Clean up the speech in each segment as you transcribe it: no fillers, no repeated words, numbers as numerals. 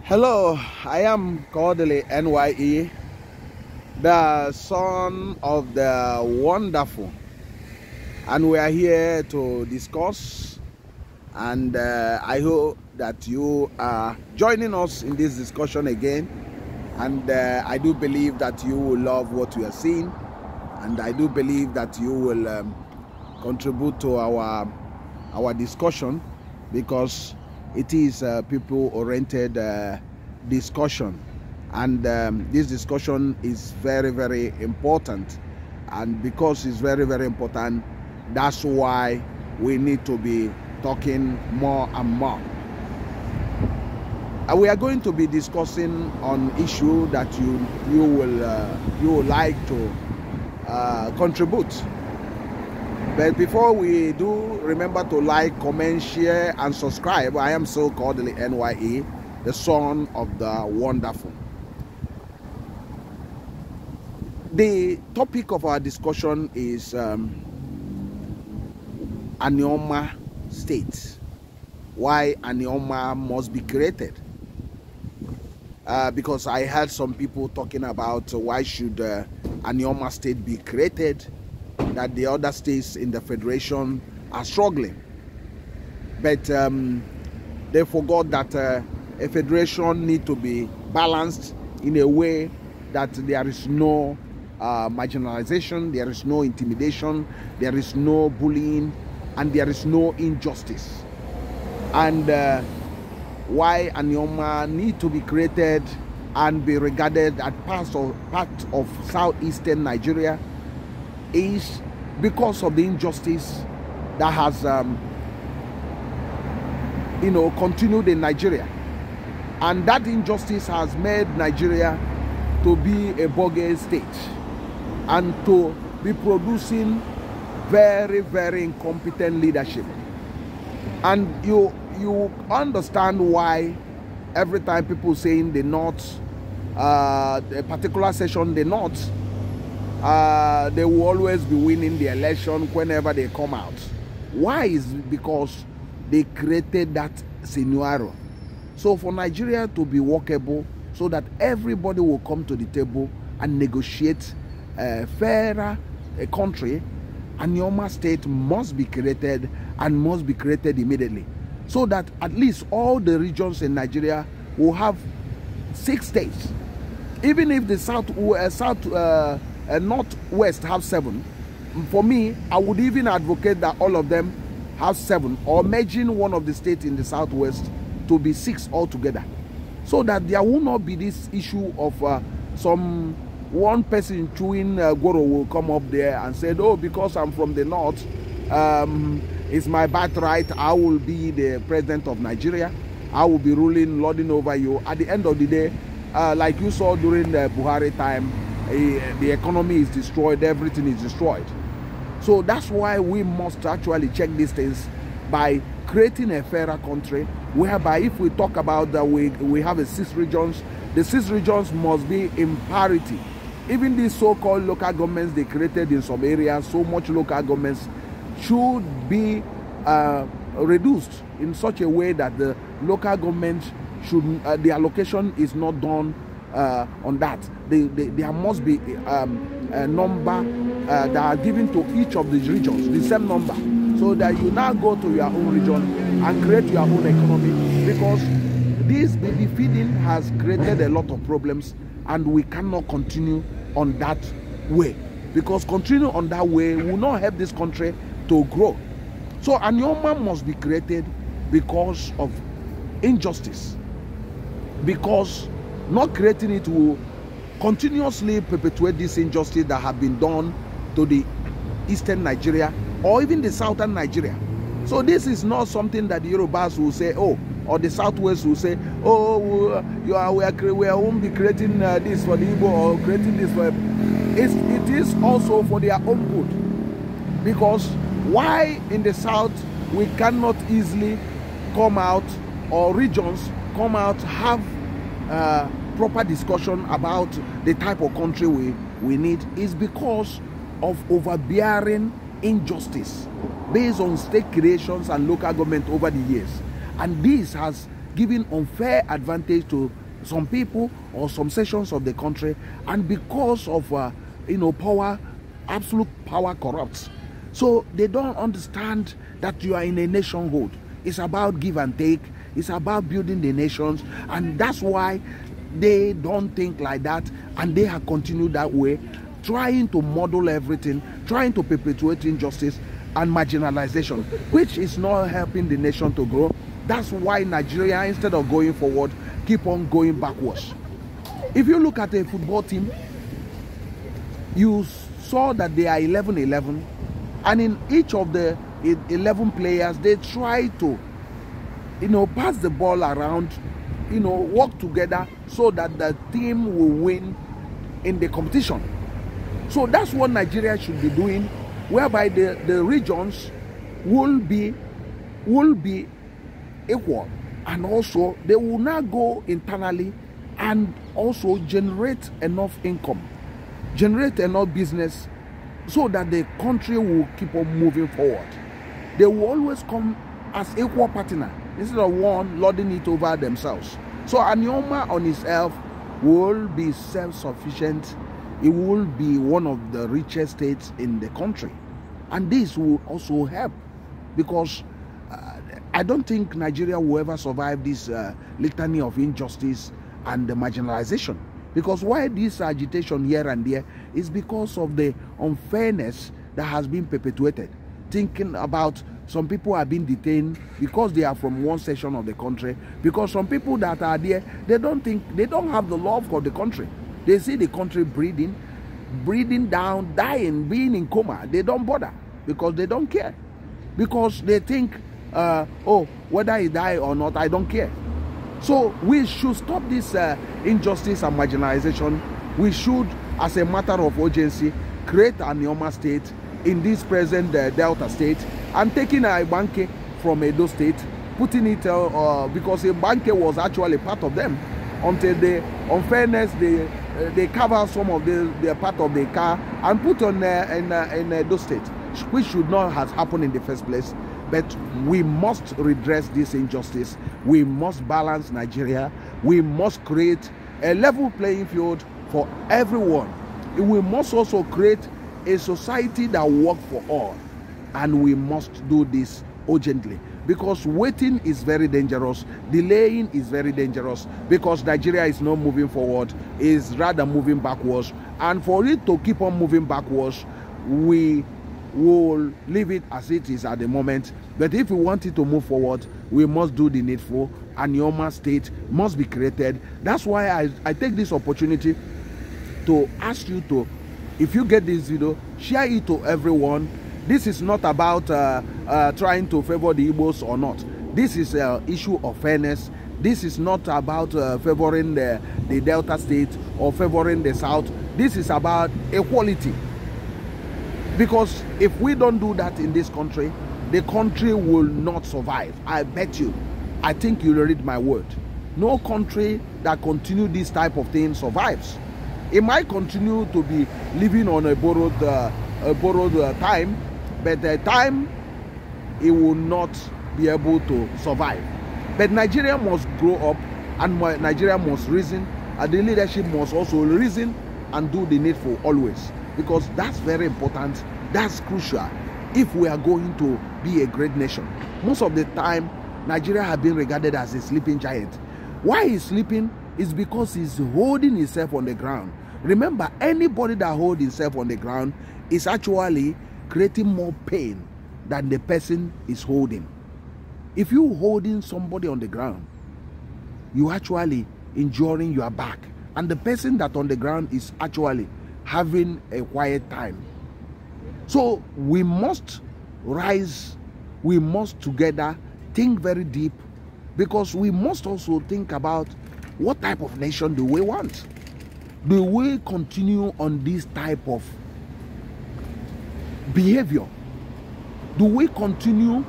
Hello, I am Kodili-nye, the son of the wonderful, and we are here to discuss, and I hope that you are joining us in this discussion again, and I do believe that you will love what we are seeing, and I do believe that you will contribute to our discussion, because it is people-oriented discussion, and this discussion is very, very important. And because it's very, very important, that's why we need to be talking more and more. We are going to be discussing on issue that you will like to contribute. But before we do, remember to like, comment, share, and subscribe. I am so Kodili-nye, the son of the wonderful. The topic of our discussion is Anioma state. Why Anioma must be created. Because I heard some people talking about why should Anioma state be created, that the other states in the federation are struggling. But they forgot that a federation needs to be balanced in a way that there is no marginalization, there is no intimidation, there is no bullying, and there is no injustice. And why Anioma need to be created and be regarded as part of southeastern Nigeria is because of the injustice that has continued in Nigeria. And that injustice has made Nigeria to be a bogus state and to be producing very, very incompetent leadership. And you understand why every time people saying the North, a particular section, the North, they will always be winning the election whenever they come out. Why? Is because they created that scenario. So for Nigeria to be workable, so that everybody will come to the table and negotiate a fairer country, Anioma state must be created, and must be created immediately, so that at least all the regions in Nigeria will have 6 states. Even if the Northwest have 7, for me, I would even advocate that all of them have 7, or merging one of the states in the Southwest to be 6 altogether, so that there will not be this issue of one person chewing Goro will come up there and say, oh, because I'm from the North, it's my birthright, I will be the president of Nigeria, I will be ruling, lording over you. At the end of the day, like you saw during the Buhari time, the economy is destroyed, everything is destroyed. So that's why we must actually check these things by creating a fairer country, whereby if we talk about that we have 6 regions, the 6 regions must be in parity. Even these so-called local governments they created in some areas, so much local governments should be reduced in such a way that the local government should, the allocation is not done on that. There must be a number that are given to each of these regions, the same number, so that you now go to your own region and create your own economy, because this baby feeding has created a lot of problems, and we cannot continue on that way, because continuing on that way will not help this country to grow. So Anioma must be created because of injustice, because not creating it will continuously perpetuate this injustice that have been done to the eastern Nigeria or even the southern Nigeria. So this is not something that the Yorubas will say, oh, or the Southwest will say, oh, we won't be creating this for the Igbo or creating this for it is also for their own good. Because why in the South we cannot easily come out, or regions come out, have proper discussion about the type of country we need, is because of overbearing injustice based on state creations and local government over the years. And this has giving unfair advantage to some people or some sections of the country, and because of power, absolute power corrupts. So they don't understand that you are in a nationhood. It's about give and take. It's about building the nations, and that's why they don't think like that, and they have continued that way, trying to model everything, trying to perpetuate injustice and marginalization, which is not helping the nation to grow. That's why Nigeria, instead of going forward, keep on going backwards. If you look at a football team, you saw that they are 11-11, and in each of the 11 players, they try to, pass the ball around, work together so that the team will win in the competition. So that's what Nigeria should be doing, whereby the regions will be equal, and also they will now go internally and also generate enough income, generate enough business, so that the country will keep on moving forward. They will always come as equal partner instead of one lording it over themselves. So Anioma on itself will be self-sufficient. It will be one of the richest states in the country, and this will also help, because I don't think Nigeria will ever survive this litany of injustice and the marginalization. Because why this agitation here and there is because of the unfairness that has been perpetuated. Thinking about some people are being detained because they are from one section of the country, because some people that are there, they don't have the love for the country. They see the country breathing down, dying, being in coma. They don't bother because they don't care. Because they think, whether he die or not, I don't care. So we should stop this injustice and marginalization. We should, as a matter of urgency, create an Anioma state in this present Delta state, and taking a Banke from Edo state, putting it, because a Banke was actually part of them, until the unfairness, they cover some of the part of the car and put on in Edo state, which should not have happened in the first place. But we must redress this injustice. We must balance Nigeria. We must create a level playing field for everyone. We must also create a society that works for all. And we must do this urgently, because waiting is very dangerous. Delaying is very dangerous, because Nigeria is not moving forward, is rather moving backwards. And for it to keep on moving backwards, we will leave it as it is at the moment. But if we want it to move forward, we must do the needful. Anioma state must be created. That's why I take this opportunity to ask you to, if you get this video, share it to everyone. This is not about trying to favor the Igbos or not. This is an issue of fairness. This is not about favoring the Delta state or favoring the South. This is about equality. Because if we don't do that in this country, the country will not survive. I bet you. I think you'll read my word. No country that continue this type of thing survives. It might continue to be living on a borrowed time, but the time it will not be able to survive. But Nigeria must grow up, and Nigeria must reason, and the leadership must also reason and do the needful always, because that's very important. That's crucial if we are going to be a great nation. Most of the time, Nigeria has been regarded as a sleeping giant. Why he's sleeping is because he's holding himself on the ground. Remember, anybody that holds himself on the ground is actually creating more pain than the person is holding. If you're holding somebody on the ground, you're actually injuring your back, and the person that on the ground is actually having a quiet time. So we must rise, we must together think very deep, because we must also think about what type of nation do we want. Do we continue on this type of behavior? Do we continue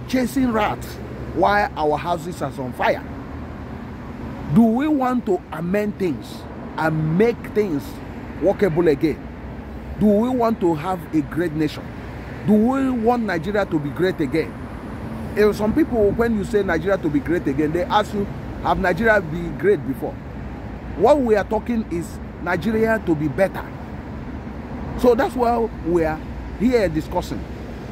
chasing rats while our houses are on fire? Do we want to amend things and make things workable again? Do we want to have a great nation? Do we want Nigeria to be great again? some people, when you say Nigeria to be great again, they ask you, have Nigeria been great before? What we are talking is Nigeria to be better. So that's why we are here discussing.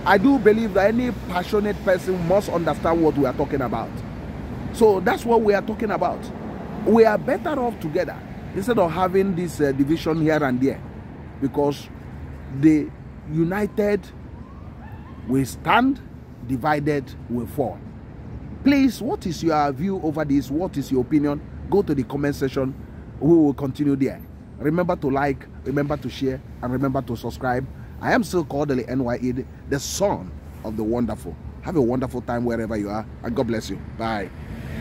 I do believe that any passionate person must understand what we are talking about. So that's what we are talking about. We are better off together instead of having this division here and there, because the united we stand, divided we fall. Please, what is your view over this? What is your opinion? Go to the comment section. We will continue there. Remember to like, remember to share, and remember to subscribe. I am still Kodili-nye, the son of the wonderful. Have a wonderful time wherever you are, and God bless you. Bye.